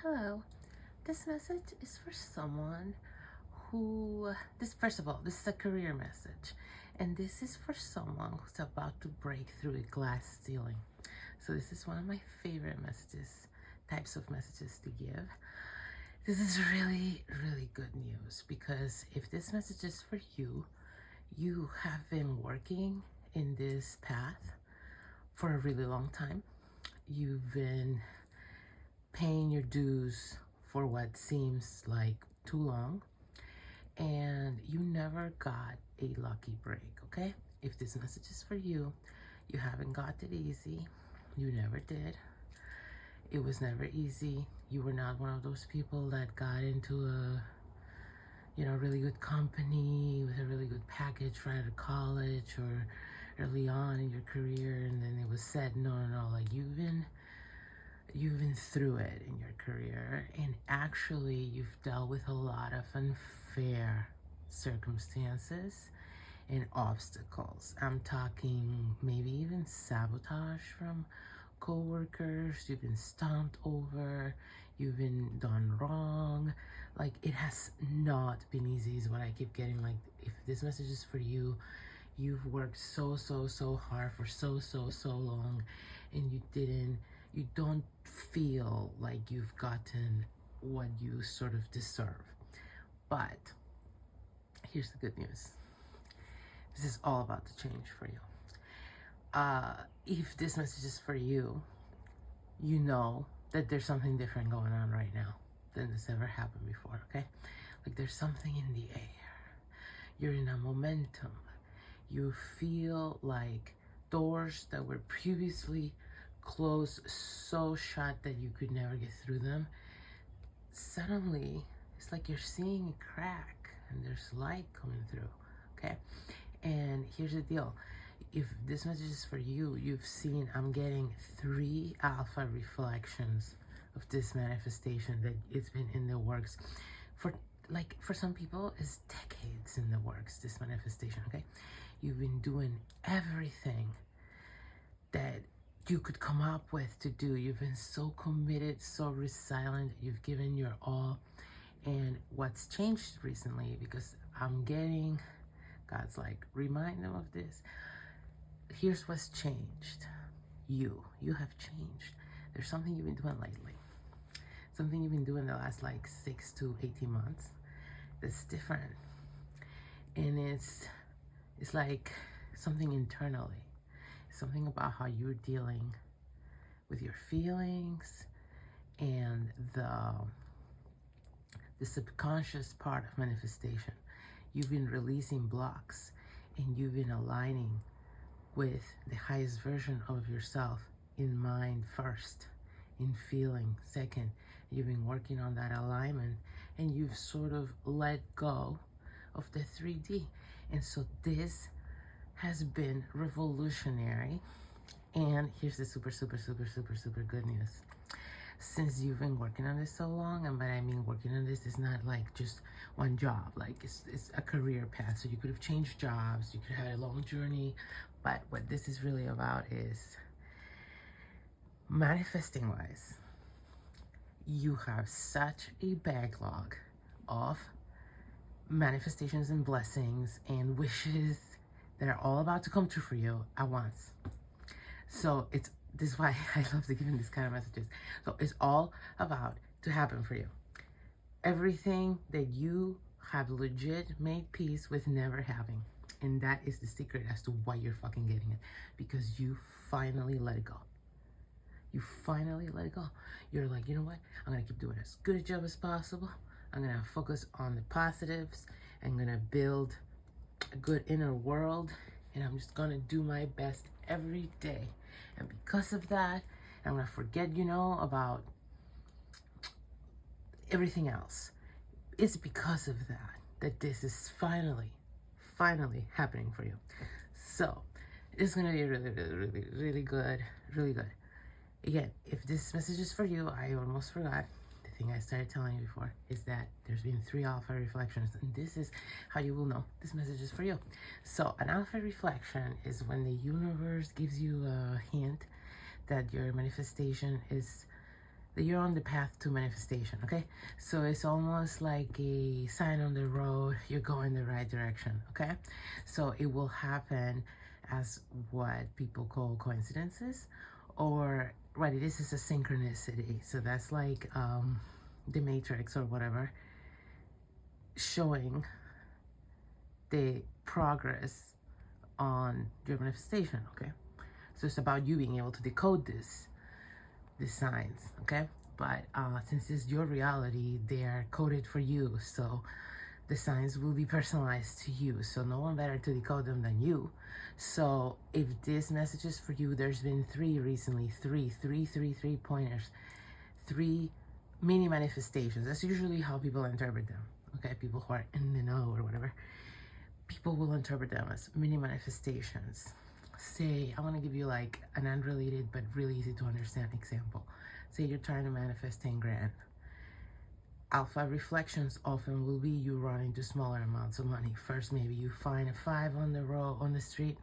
Hello, this message is for someone who, first of all, this is a career message, and this is for someone who's about to break through a glass ceiling. So this is one of my favorite types of messages to give. This is really, really good news, because if this message is for you, you have been working in this path for a really long time. You've been paying your dues for what seems like too long, and you never got a lucky break. Okay, if this message is for you, you haven't got it easy. You never did. It was never easy. You were not one of those people that got into a really good company with a really good package right out of college or early on in your career, and then it was said no, like you've been through it in your career, and actually you've dealt with a lot of unfair circumstances and obstacles. I'm talking maybe even sabotage from co-workers. You've been stomped over, you've been done wrong. Like, it has not been easy is what I keep getting. Like, if this message is for you, you've worked so hard for so long, and you don't feel like you've gotten what you sort of deserve. But here's the good news. This is all about to change for you. If this message is for you, you know that there's something different going on right now than this ever happened before, okay? Like, there's something in the air. You're in a momentum. You feel like doors that were previously closed so shut that you could never get through them, suddenly it's like you're seeing a crack and there's light coming through, okay? And here's the deal. If this message is for you, you've seen, I'm getting 3 alpha reflections of this manifestation that it's been in the works for some people it's decades in the works, this manifestation, okay? You've been doing everything that you could come up with to do. You've been so committed, so resilient, you've given your all. And what's changed recently, because I'm getting, God's like, remind them of this. Here's what's changed. You have changed. There's something you've been doing lately. Something you've been doing the last 6 to 18 months that's different. And it's like something internally. Something about how you're dealing with your feelings and the subconscious part of manifestation. You've been releasing blocks, and you've been aligning with the highest version of yourself in mind first, in feeling second. You've been working on that alignment, and you've sort of let go of the 3D. And so this has been revolutionary. And here's the super good news. Since you've been working on this so long, and by I mean working on this is not like just one job, like it's a career path. So you could have changed jobs, you could have had a long journey, but what this is really about is manifesting wise. You have such a backlog of manifestations and blessings and wishes that are all about to come true for you at once. So this is why I love to give you these kind of messages. So it's all about to happen for you. Everything that you have legit made peace with never having. And that is the secret as to why you're fucking getting it. Because you finally let it go. You finally let it go. You're like, you know what? I'm going to keep doing as good a job as possible. I'm going to focus on the positives. I'm going to build a good inner world. And I'm just going to do my best every day. And because of that, I'm going to forget, about everything else. It's because of that this is finally happening for you. So it's going to be really good. Again, if this message is for you, I almost forgot. The thing I started telling you before is that there's been 3 alpha reflections, and this is how you will know this message is for you. So an alpha reflection is when the universe gives you a hint that your manifestation is that you're on the path to manifestation, okay? So it's almost like a sign on the road, you're going the right direction, okay? So it will happen as what people call coincidences, or what it is a synchronicity. So that's like the matrix or whatever, showing the progress on your manifestation, okay? So it's about you being able to decode the signs, okay? But since it's your reality, they are coded for you, so the signs will be personalized to you, so no one better to decode them than you. So if this message is for you, there's been three recently, three pointers, 3 mini manifestations. That's usually how people interpret them, okay? People who are in the know or whatever, people will interpret them as mini manifestations. Say, I want to give you like an unrelated but really easy to understand example. Say you're trying to manifest 10 grand. Alpha reflections often will be you run into smaller amounts of money. First, maybe you find a 5 on the road, on the street.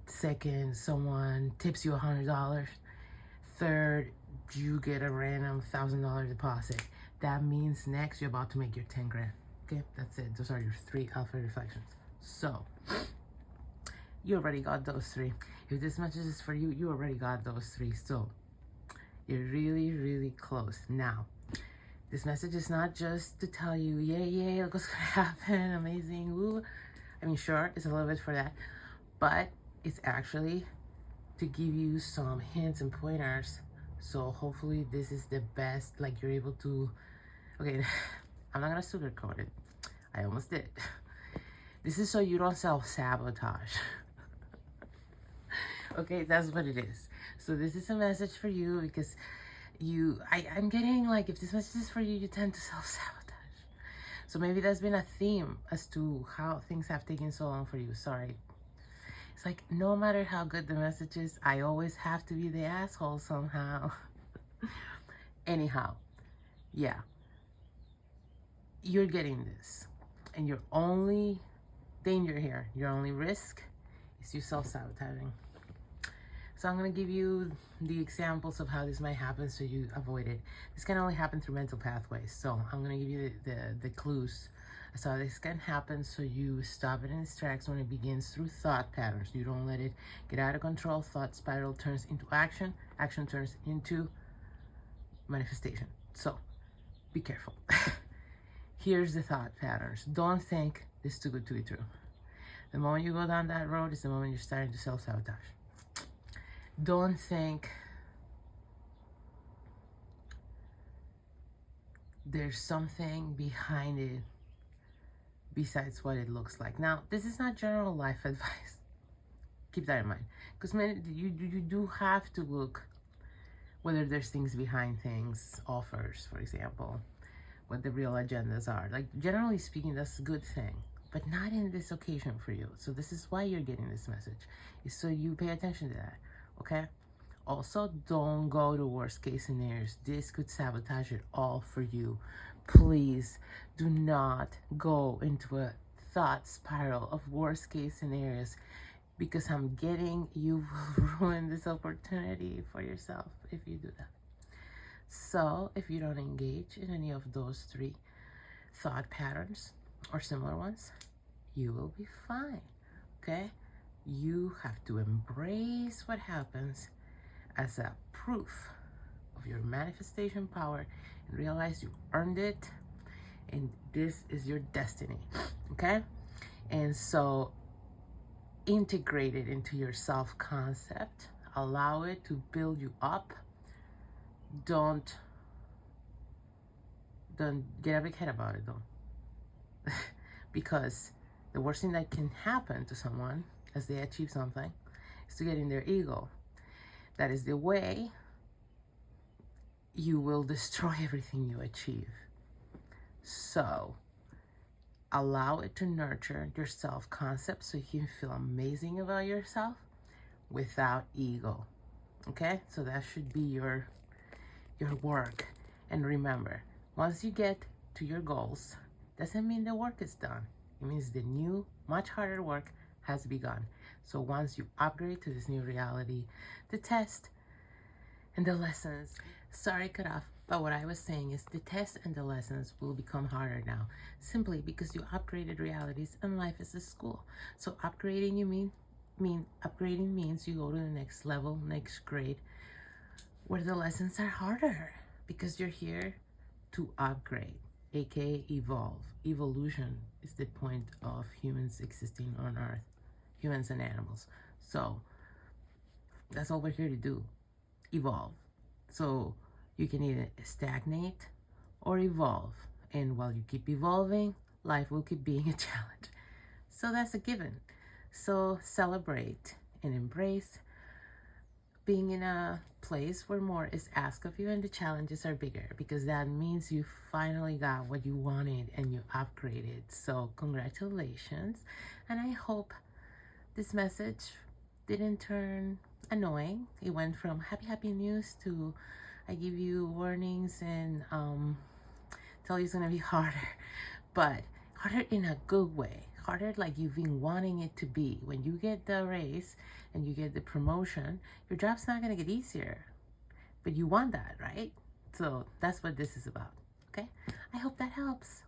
Second, someone tips you $100. Third, you get a random $1,000 deposit. That means next you're about to make your 10 grand. Okay, that's it. Those are your 3 alpha reflections. So you already got those 3. If this message is for you, you already got those 3. So you're really, really close. Now, this message is not just to tell you, yeah, look what's gonna happen, amazing, woo. I mean, sure, it's a little bit for that, but it's actually to give you some hints and pointers. So hopefully this is the best, like you're able to, okay, I'm not gonna sugarcoat it. I almost did. This is so you don't self-sabotage. Okay, that's what it is. So this is a message for you because I'm getting like, if this message is for you, you tend to self-sabotage. So maybe that's been a theme as to how things have taken so long for you. Sorry. It's like, no matter how good the message is, I always have to be the asshole somehow. Anyhow, yeah. You're getting this. And your only danger here, your only risk is you self-sabotaging. So I'm going to give you the examples of how this might happen so you avoid it. This can only happen through mental pathways. So I'm going to give you the clues. So this can happen so you stop it in its tracks when it begins through thought patterns. You don't let it get out of control. Thought spiral turns into action. Action turns into manifestation. So be careful. Here's the thought patterns. Don't think this is too good to be true. The moment you go down that road is the moment you're starting to self-sabotage. Don't think there's something behind it besides what it looks like. Now, this is not general life advice. Keep that in mind. Because you do have to look whether there's things behind things, offers, for example, what the real agendas are. Like, generally speaking, that's a good thing, but not in this occasion for you. So this is why you're getting this message, is so you pay attention to that, okay? Also, don't go to worst case scenarios. This could sabotage it all for you. Please do not go into a thought spiral of worst case scenarios, because I'm getting you will ruin this opportunity for yourself if you do that. So if you don't engage in any of those 3 thought patterns or similar ones, you will be fine, okay? You have to embrace what happens as a proof of your manifestation power and realize you earned it and this is your destiny, okay? And so integrate it into your self-concept. Allow it to build you up. Don't get a big head about it though. Because the worst thing that can happen to someone as they achieve something is to get in their ego. That is the way you will destroy everything you achieve. So allow it to nurture your self-concept so you can feel amazing about yourself without ego. Okay? So that should be your work. And remember, once you get to your goals, doesn't mean the work is done. It means the new, much harder work has begun. So once you upgrade to this new reality, the test and the lessons. Sorry, cut off. But what I was saying is the tests and the lessons will become harder now, simply because you upgraded realities and life is a school. So upgrading upgrading means you go to the next level, next grade, where the lessons are harder because you're here to upgrade, aka evolve. Evolution is the point of humans existing on Earth, humans and animals. So that's all we're here to do, evolve. So you can either stagnate or evolve. And while you keep evolving, life will keep being a challenge. So that's a given. So celebrate and embrace being in a place where more is asked of you and the challenges are bigger, because that means you finally got what you wanted and you upgraded. So congratulations. And I hope this message didn't turn annoying. It went from happy news to I give you warnings and tell you it's gonna be harder, but harder in a good way. Harder like you've been wanting it to be. When you get the raise and you get the promotion, your job's not gonna get easier, but you want that, right? So that's what this is about. Okay, I hope that helps.